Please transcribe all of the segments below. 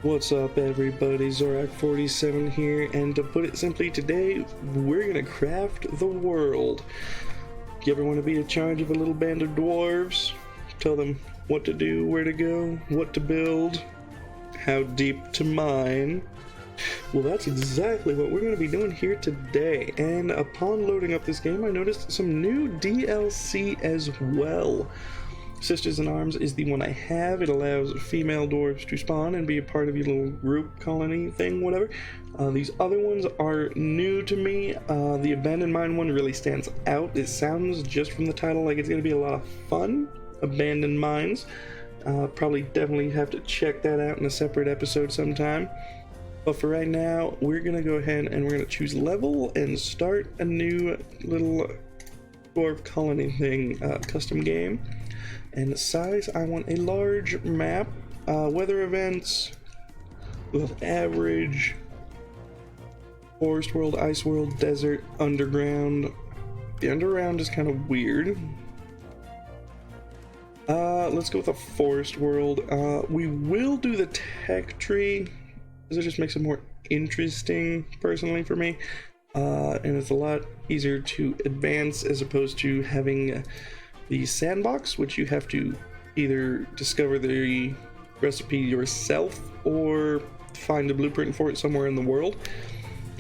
What's up, everybody? Zorak47 here, and to put it simply, today we're gonna craft the world. You ever want to be in charge of a little band of dwarves? Tell them what to do, where to go, what to build, how deep to mine? Well, that's exactly what we're going to be doing here today, and upon loading up this game, I noticed some new DLC as well. Sisters in Arms is the one I have. It allows female dwarves to spawn and be a part of your little group colony thing, whatever. These other ones are new to me. The Abandoned Mine one really stands out. It sounds, just from the title, like it's going to be a lot of fun. Abandoned Mines. Probably definitely have to check that out in a separate episode sometime. But for right now, we're going to go ahead and we're going to choose level and start a new little dwarf colony thing, custom game. And size, I want a large map, weather events, with average, forest world, ice world, desert, underground. The underground is kind of weird. Let's go with a forest world. We will do the tech tree, because it just makes it more interesting, personally, for me. And it's a lot easier to advance as opposed to having the sandbox, which you have to either discover the recipe yourself or find a blueprint for it somewhere in the world.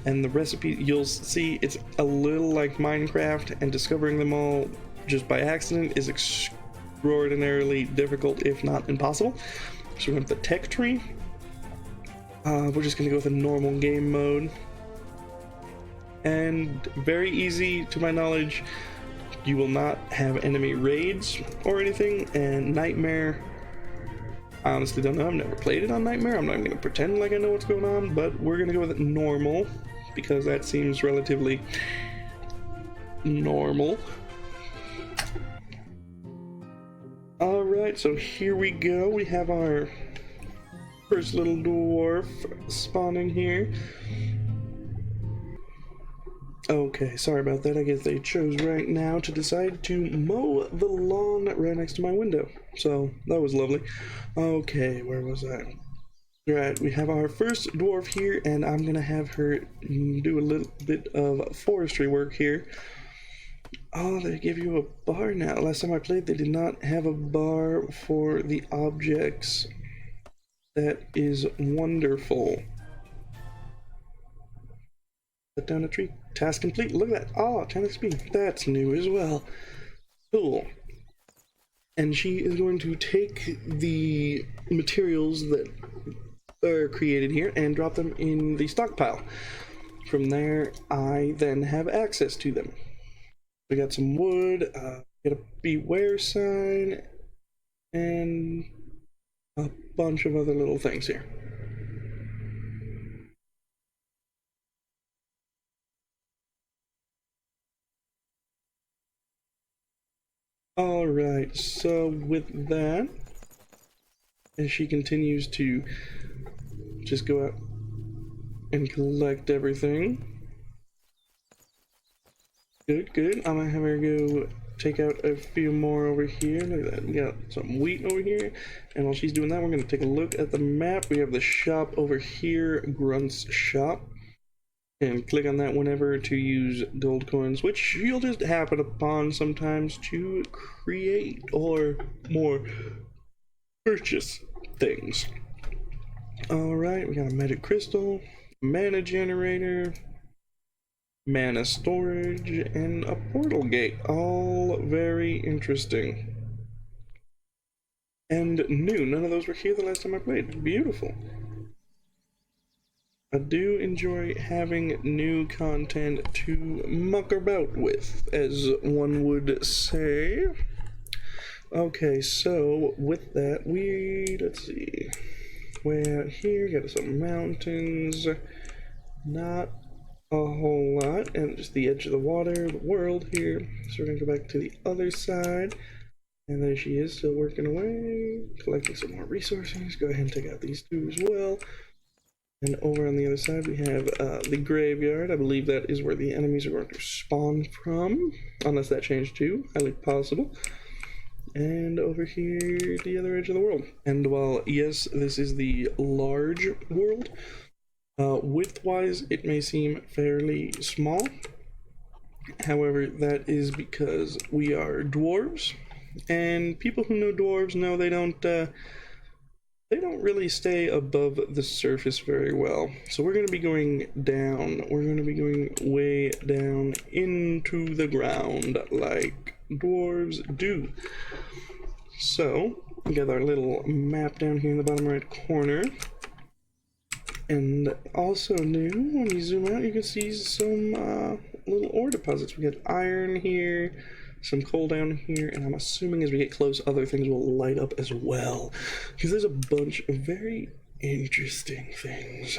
And the recipe, you'll see, it's a little like Minecraft, and discovering them all just by accident is extraordinarily difficult, if not impossible. So we're going to the tech tree. We're just going to go with a normal game mode. And very easy, to my knowledge. You will not have enemy raids or anything, and Nightmare, I honestly don't know. I've never played it on Nightmare. I'm not going to pretend like I know what's going on, but we're going to go with normal, because that seems relatively normal. Alright, so here we go. We have our first little dwarf spawning here. Okay, sorry about that. I guess they chose right now to decide to mow the lawn right next to my window. So, that was lovely. Okay, where was I? Right, we have our first dwarf here, and I'm gonna have her do a little bit of forestry work here. Oh, they give you a bar now. Last time I played, they did not have a bar for the objects. That is wonderful. Cut down a tree. Task complete. Look at that. Oh, 10 XP. That's new as well. Cool. And she is going to take the materials that are created here and drop them in the stockpile. From there, I then have access to them. We got some wood, get a beware sign, and a bunch of other little things here. Alright, so with that, as she continues to just go out and collect everything. Good, good. I'm gonna have her go take out a few more over here. Look at that. We got some wheat over here. And while she's doing that, we're gonna take a look at the map. We have the shop over here, Grunt's shop. And click on that whenever to use gold coins, which you'll just happen upon sometimes to create or more purchase things. Alright, we got a magic crystal, mana generator, mana storage, and a portal gate. All very interesting. And new. None of those were here the last time I played. Beautiful. I do enjoy having new content to muck about with, as one would say. Okay, so with that, let's see. Way out here, got some mountains. Not a whole lot, and just the edge of the water, the world here. So we're gonna go back to the other side. And there she is, still working away, collecting some more resources. Go ahead and take out these two as well. And over on the other side, we have the graveyard. I believe that is where the enemies are going to spawn from, unless that changed too. Highly possible. And over here, the other edge of the world. And while, yes, this is the large world, width-wise, it may seem fairly small. However, that is because we are dwarves, and people who know dwarves know they don't really stay above the surface very well. So we're going to be going down. We're going to be going way down into the ground like dwarves do. So we got our little map down here in the bottom right corner. And also new, when you zoom out, you can see some little ore deposits. We got iron here, some coal down here, and I'm assuming as we get close, other things will light up as well. Because there's a bunch of very interesting things.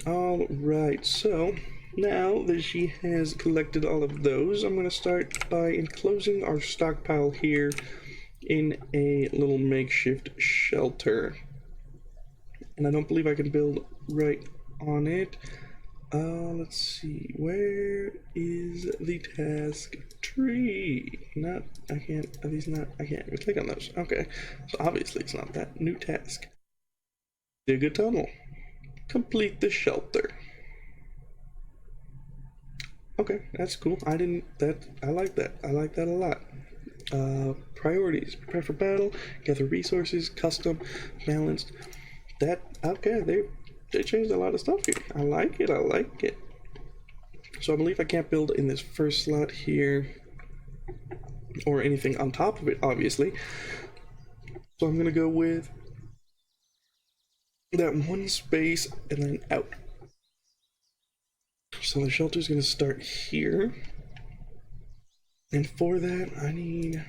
Alright, so now that she has collected all of those, I'm going to start by enclosing our stockpile here in a little makeshift shelter. And I don't believe I can build right on it. Let's see, where is the task tree? I can't even click on those. Okay, so obviously it's not that. New task. Dig a tunnel. Complete the shelter. Okay, that's cool. I like that. I like that a lot. Priorities. Prepare for battle, gather resources, custom, balanced. Okay, they changed a lot of stuff here. I like it. So I believe I can't build in this first slot here or anything on top of it, obviously. So I'm gonna go with that one space and then out. So the shelter's gonna start here. And for that I need,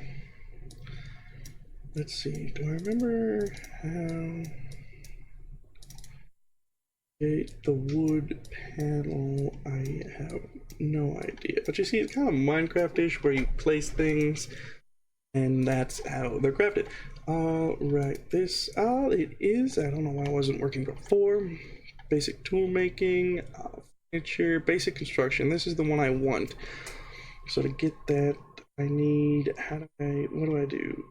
let's see, do I remember how the wood panel? I have no idea. But you see, it's kind of Minecraft-ish where you place things and that's how they're crafted. Alright, this, it is, I don't know why it wasn't working before. Basic tool making, furniture, basic construction. This is the one I want. So to get that, I need, what do I do?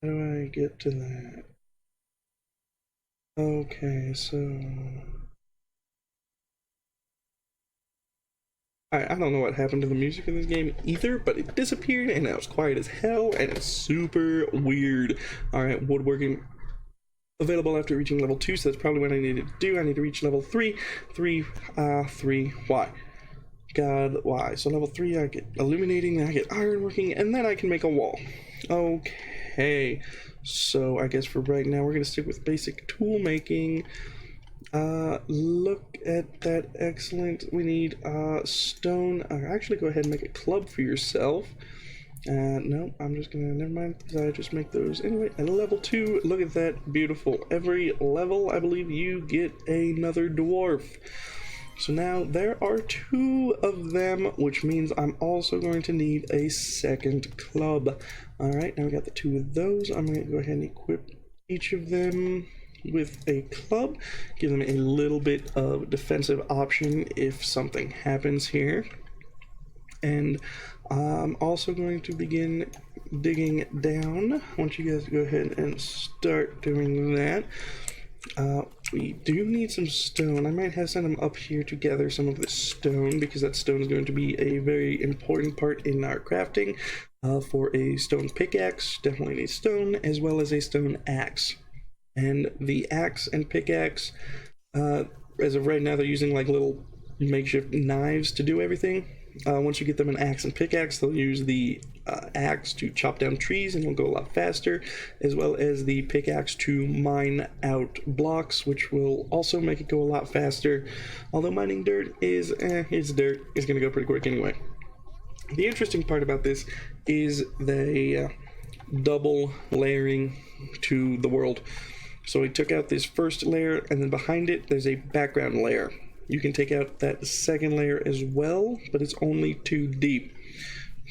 How do I get to that? Okay, so I don't know what happened to the music in this game either, but it disappeared and it was quiet as hell and it's super weird. Alright, woodworking available after reaching level 2, so that's probably what I needed to do. I need to reach level 3. 3, why? God, why? So level 3 I get illuminating, then I get ironworking, and then I can make a wall. Okay. So I guess for right now we're going to stick with basic tool making. Look at that, excellent. We need stone. Actually go ahead and make a club for yourself. No, I'm just gonna, never mind, because I just make those anyway. At level 2, look at that, beautiful. Every level, I believe you get another dwarf. So now there are 2 of them, which means I'm also going to need a second club. Alright, now we got the 2 of those. I'm going to go ahead and equip each of them with a club. Give them a little bit of defensive option if something happens here. And I'm also going to begin digging down. I want you guys to go ahead and start doing that. We do need some stone. I might have sent them up here to gather some of the stone, because that stone is going to be a very important part in our crafting. For a stone pickaxe, definitely need stone, as well as a stone axe. And the axe and pickaxe, as of right now, they're using like little makeshift knives to do everything. Once you get them an axe and pickaxe, they'll use the axe to chop down trees and it'll go a lot faster, as well as the pickaxe to mine out blocks, which will also make it go a lot faster. Although mining dirt is, it's dirt, it's gonna go pretty quick anyway. The interesting part about this is the double layering to the world. So we took out this first layer, and then behind it there's a background layer. You can take out that second layer as well, but it's only 2 deep,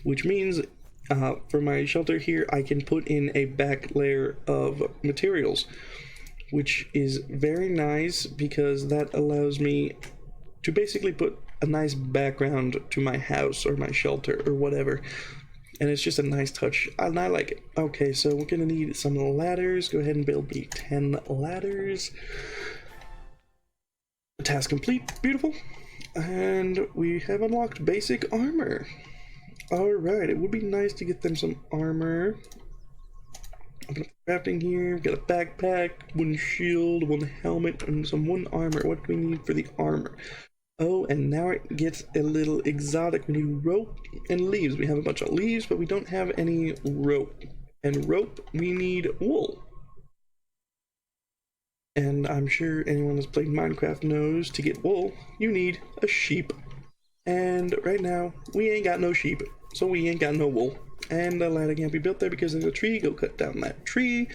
which means for my shelter here I can put in a back layer of materials, which is very nice because that allows me to basically put a nice background to my house or my shelter or whatever. and it's just a nice touch, and I like it. Okay, so we're gonna need some ladders. Go ahead and build me 10 ladders. Task complete. Beautiful. And we have unlocked basic armor. Alright, it would be nice to get them some armor. Crafting here, got a backpack, one shield, one helmet, and some one armor. What do we need for the armor? Oh, and now it gets a little exotic. We need rope and leaves. We have a bunch of leaves, but we don't have any rope. And rope, we need wool. And I'm sure anyone who's played Minecraft knows to get wool, you need a sheep. And right now, we ain't got no sheep, so we ain't got no wool. And the ladder can't be built there because there's a tree. Go cut down that tree,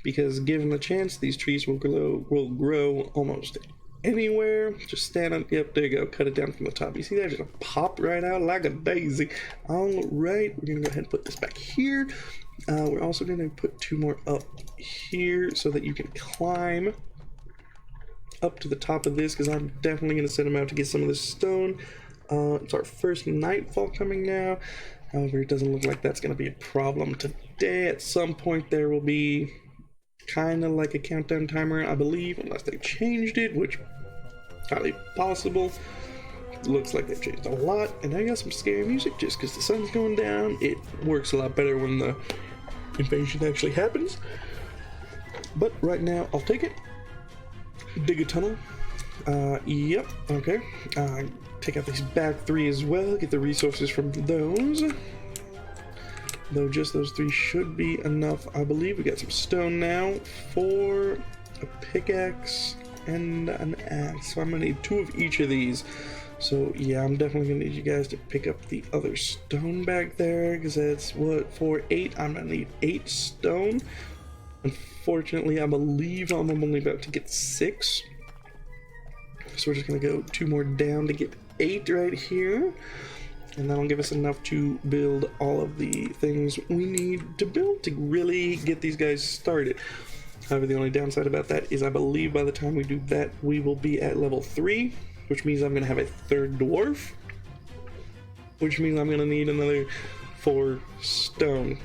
because given the chance, these trees will grow almost anywhere. Just stand up. Yep, there you go. Cut it down from the top. You see that? Just pop right out like a daisy. All right, we're gonna go ahead and put this back here. We're also gonna put 2 more up here so that you can climb up to the top of this, because I'm definitely gonna send them out to get some of this stone. It's our first nightfall coming now. However, it doesn't look like that's going to be a problem today. At some point there will be kind of like a countdown timer, I believe, unless they changed it, which highly possible. Looks like they've changed a lot. And I got some scary music just because the sun's going down. It works a lot better when the invasion actually happens. But right now, I'll take it. Dig a tunnel. Yep, okay. Take out these back 3 as well, get the resources from those. Though just those 3 should be enough, I believe. We got some stone now for a pickaxe and an axe. So I'm gonna need 2 of each of these. So yeah, I'm definitely gonna need you guys to pick up the other stone back there, because that's what, for 8, I'm gonna need 8 stone. Unfortunately, I believe I'm only about to get 6. So we're just gonna go 2 more down to get 8 right here, and that'll give us enough to build all of the things we need to build to really get these guys started. However, the only downside about that is I believe by the time we do that, we will be at level 3, which means I'm gonna have a 3rd dwarf, which means I'm gonna need another 4 stone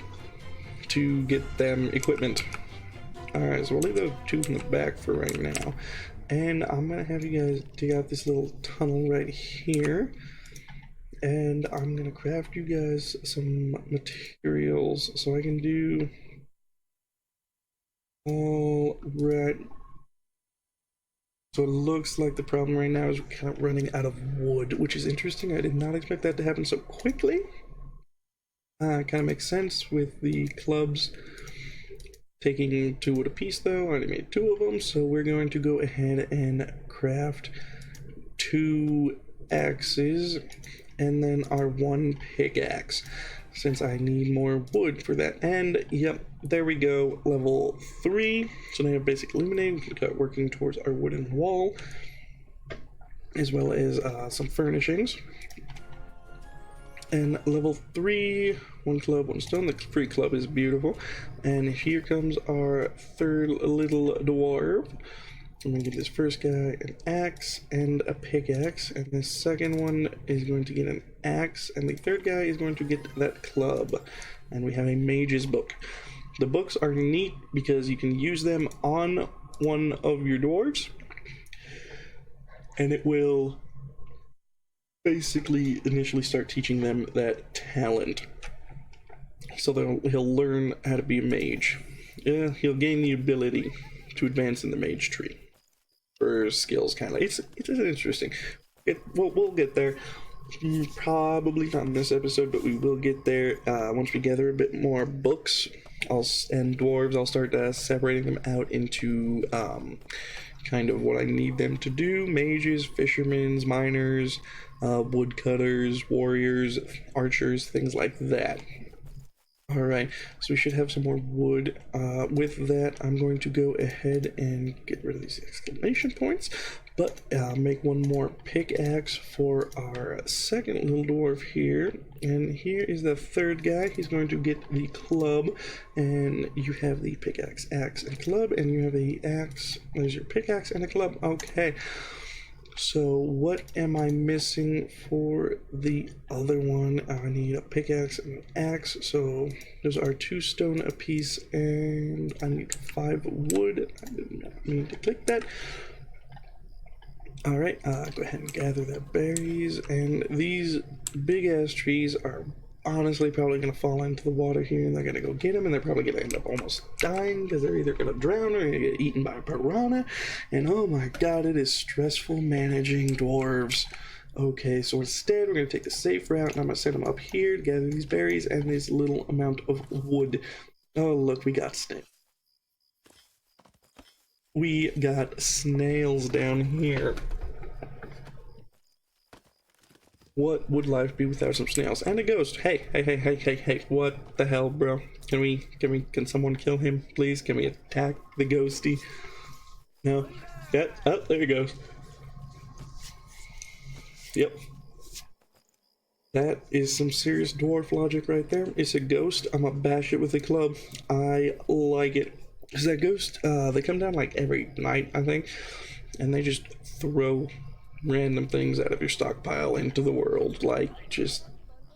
to get them equipment. Alright, so we'll leave those 2 in the back for right now. And I'm gonna have you guys dig out this little tunnel right here, and I'm gonna craft you guys some materials so I can do. All right. So it looks like the problem right now is we're kind of running out of wood, which is interesting. I did not expect that to happen so quickly. Kind of makes sense with the clubs taking 2 wood a piece, though. I already made 2 of them, so we're going to go ahead and craft 2 axes and then our 1 pickaxe, since I need more wood for that. And yep, there we go, level 3. So now we have basic illuminating. We got working towards our wooden wall, as well as some furnishings. And level 3, 1 club, 1 stone. The free club is beautiful. And here comes our 3rd little dwarf. I'm gonna give this first guy an axe and a pickaxe, and the second one is going to get an axe, and the 3rd guy is going to get that club. And we have a mage's book. The books are neat because you can use them on one of your dwarves, and it will basically initially start teaching them that talent. So he'll learn how to be a mage. Yeah, he'll gain the ability to advance in the mage tree for skills, kind of. It's interesting. We'll get there. Probably not in this episode, but we will get there once we gather a bit more books. And dwarves, I'll start separating them out into kind of what I need them to do: mages, fishermen, miners, woodcutters, warriors, archers, things like that. Alright, so we should have some more wood. With that, I'm going to go ahead and get rid of these exclamation points, but make 1 more pickaxe for our 2nd little dwarf here. And here is the 3rd guy. He's going to get the club, and you have the pickaxe, axe, and club, and you have a axe. There's your pickaxe and a club. Okay. So what am I missing for the other one? I need a pickaxe and an axe. So those are 2 stone apiece, and I need 5 wood. I did not mean to click that. All right, go ahead and gather the berries. And these big ass trees are honestly probably gonna fall into the water here, and they're gonna go get them, and they're probably gonna end up almost dying because they're either gonna drown or gonna get eaten by a piranha. And oh my god, it is stressful managing dwarves. Okay, so instead we're gonna take the safe route, and I'm gonna send them up here to gather these berries and this little amount of wood. Oh look, we got snakes. We got snails down here. What would life be without some snails? And a ghost. Hey, what the hell, bro? Can someone kill him, please? Can we attack the ghosty? No. Yeah, oh, there he goes. Yep. That is some serious dwarf logic right there. It's a ghost. I'm gonna bash it with a club. I like it. Is that ghost? They come down like every night, I think, and they just throw random things out of your stockpile into the world, like just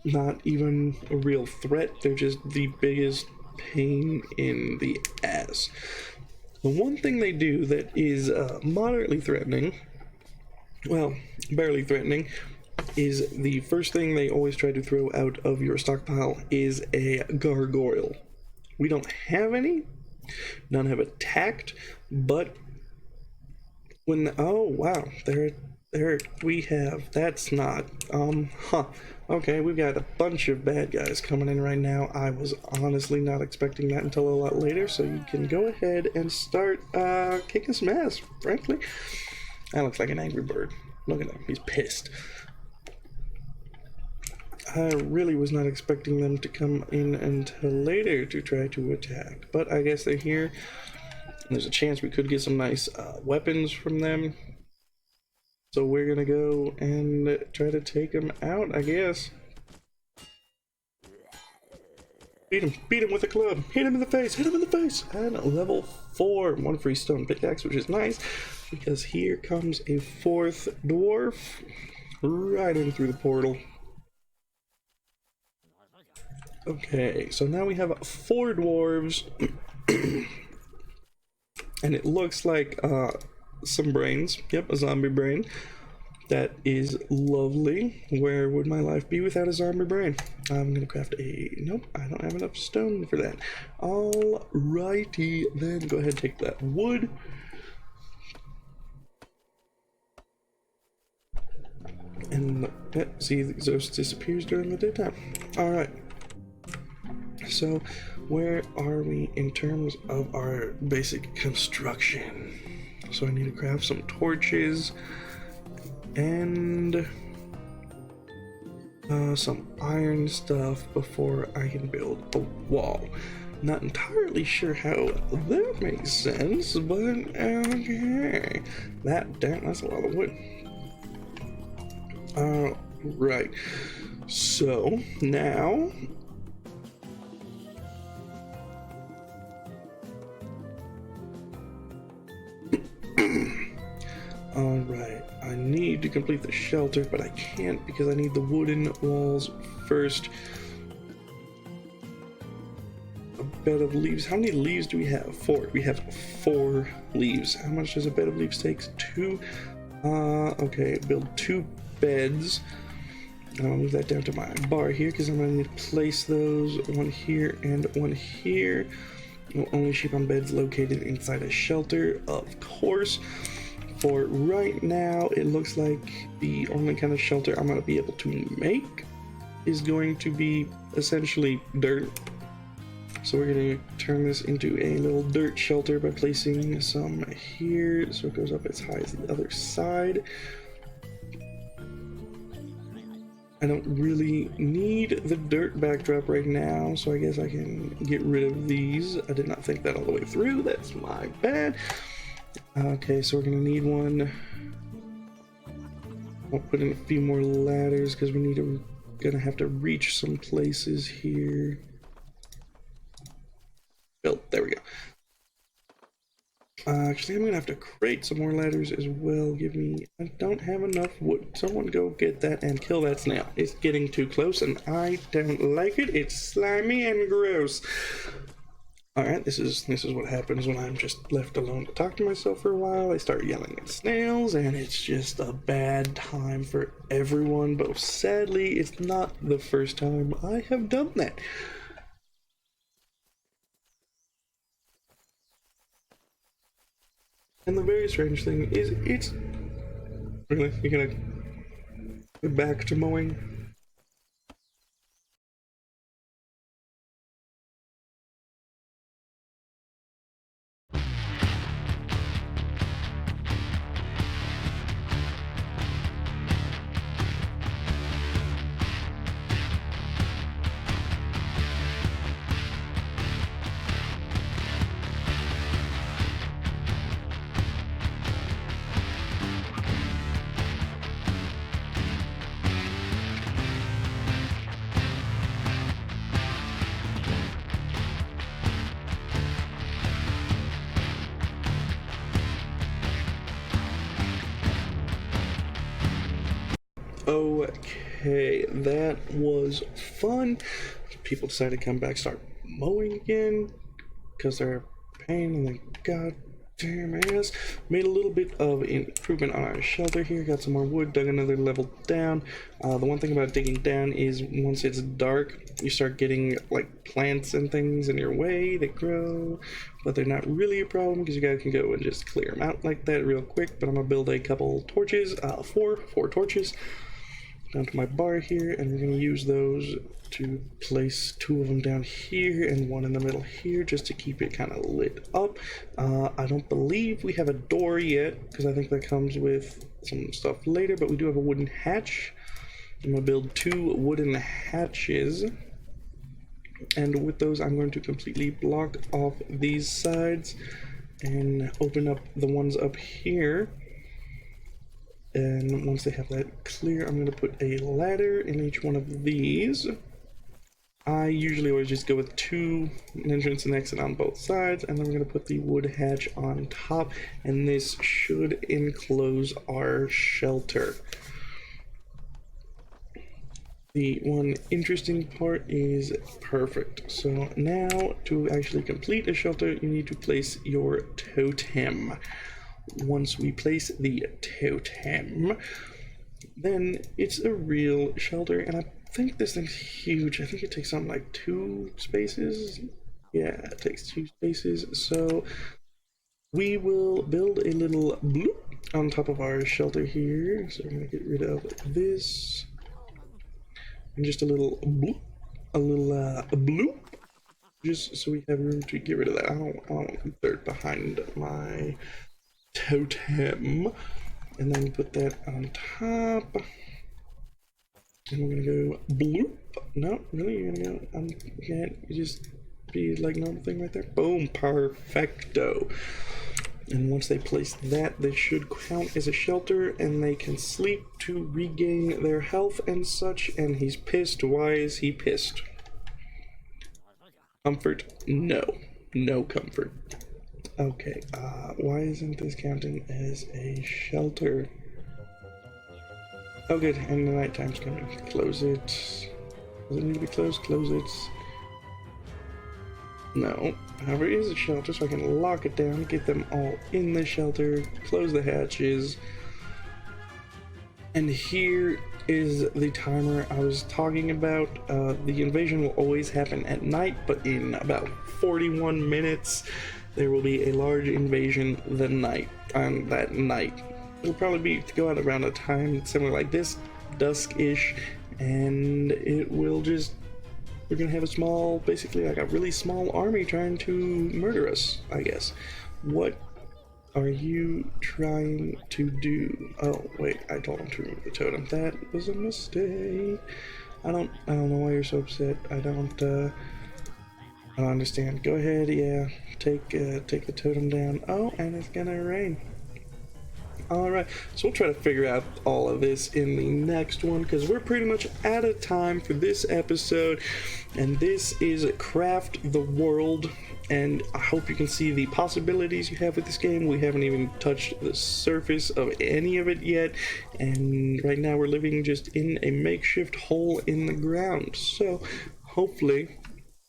not even a real threat. They're just the biggest pain in the ass. The one thing they do that is moderately threatening, well, barely threatening, is the first thing they always try to throw out of your stockpile is a gargoyle. We don't have any. None have attacked, but when the, oh wow, there we have, that's not, okay, we've got a bunch of bad guys coming in right now. I was honestly not expecting that until a lot later, so you can go ahead and start kicking some ass, frankly. That looks like an angry bird. Look at him, he's pissed. I really was not expecting them to come in until later to try to attack, but I guess they're here. There's a chance we could get some nice weapons from them. So we're gonna go and try to take them out, I guess. Beat him with a club. Hit him in the face, hit him in the face. And level 4, 1 free stone pickaxe, which is nice, because here comes a 4th dwarf right in through the portal. Okay, so now we have 4 dwarves, and it looks like some brains. Yep, a zombie brain. That is lovely. Where would my life be without a zombie brain? I'm gonna craft a, nope, I don't have enough stone for that. Alrighty, then go ahead and take that wood. And see, the exhaust disappears during the daytime. Alright. So, where are we in terms of our basic construction? So I need to craft some torches and some iron stuff before I can build a wall. Not entirely sure how that makes sense, but okay. That's a lot of wood. Right. So now alright, I need to complete the shelter, but I can't because I need the wooden walls first. A bed of leaves. How many leaves do we have? 4. We have 4 leaves. How much does a bed of leaves take? 2. Okay, build 2 beds. I'm gonna move that down to my bar here because I'm gonna need to place those, one here and one here. We'll only sheep on beds located inside a shelter, of course. For right now, it looks like the only kind of shelter I'm gonna be able to make is going to be essentially dirt. So we're gonna turn this into a little dirt shelter by placing some here so it goes up as high as the other side. I don't really need the dirt backdrop right now, so I guess I can get rid of these. I did not think that all the way through. That's my bad. Okay, so we're gonna need one. I'll put in a few more ladders because gonna have to reach some places here. Built. There we go. Actually, I'm gonna have to create some more ladders as well. Give me... I don't have enough wood. Someone go get that and kill that snail. It's getting too close and I don't like it. It's slimy and gross. Alright, this is what happens when I'm just left alone to talk to myself for a while. I start yelling at snails and it's just a bad time for everyone. But sadly, it's not the first time I have done that. And the very strange thing is, it's... Really? You're gonna go back to mowing? Okay, that was fun. People decided to come back, start mowing again, because they're a pain in the goddamn ass. Made a little bit of improvement on our shelter here, got some more wood, dug another level down. The one thing about digging down is once it's dark, you start getting like plants and things in your way that grow, but they're not really a problem because you guys can go and just clear them out like that real quick. But I'm gonna build a couple torches, four torches down to my bar here, and we're going to use those to place 2 of them down here and 1 in the middle here just to keep it kind of lit up. I don't believe we have a door yet because I think that comes with some stuff later, but we do have a wooden hatch. I'm going to build 2 wooden hatches, and with those I'm going to completely block off these sides and open up the ones up here. And once they have that clear, I'm going to put a ladder in each one of these. I usually always just go with 2, an entrance and exit on both sides, and then we're going to put the wood hatch on top, and this should enclose our shelter. The one interesting part is perfect. So now to actually complete a shelter, you need to place your totem. Once we place the totem, then it's a real shelter, and I think this thing's huge. I think it takes something like 2 spaces. Yeah, it takes 2 spaces. So we will build a little bloop on top of our shelter here. So we're gonna get rid of this, and just a little bloop, a bloop, just so we have room to get rid of that. I don't want dirt behind my totem. And then put that on top, and we're gonna go bloop. No, really, you're gonna go, can't you just be like normal thing right there? Boom, perfecto. And once they place that, they should count as a shelter, and they can sleep to regain their health and such. And he's pissed. Why is he pissed? Comfort? No comfort. Okay, why isn't this counting as a shelter? Oh good, and the night time's coming. Close it. Does it need to be closed? Close it. No. However, it is a shelter, so I can lock it down, get them all in the shelter, close the hatches. And here is the timer I was talking about. The invasion will always happen at night, but in about 41 minutes, there will be a large invasion that night. It'll probably be to go out around a time similar like this, dusk-ish, and it will just, we're gonna have a small, basically like a really small army trying to murder us, I guess. What are you trying to do? Oh wait, I told him to remove the totem. That was a mistake. I don't know why you're so upset. I don't understand. Go ahead, yeah. Take the totem down. Oh, and it's gonna rain. Alright, so we'll try to figure out all of this in the next one, because we're pretty much out of time for this episode, and this is Craft the World, and I hope you can see the possibilities you have with this game. We haven't even touched the surface of any of it yet, and right now we're living just in a makeshift hole in the ground, so hopefully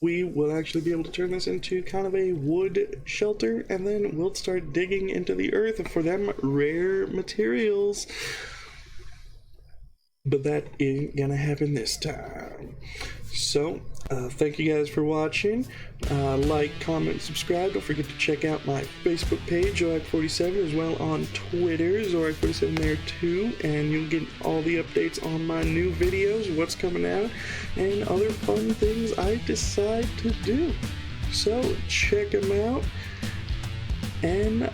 we will actually be able to turn this into kind of a wood shelter, and then we'll start digging into the earth for them rare materials. But that ain't gonna happen this time. So, thank you guys for watching. Like, comment, subscribe. Don't forget to check out my Facebook page, Zorak47, as well on Twitter, Zorak47 there too. And you'll get all the updates on my new videos, what's coming out, and other fun things I decide to do. So, check them out. And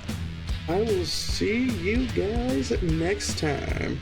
I will see you guys next time.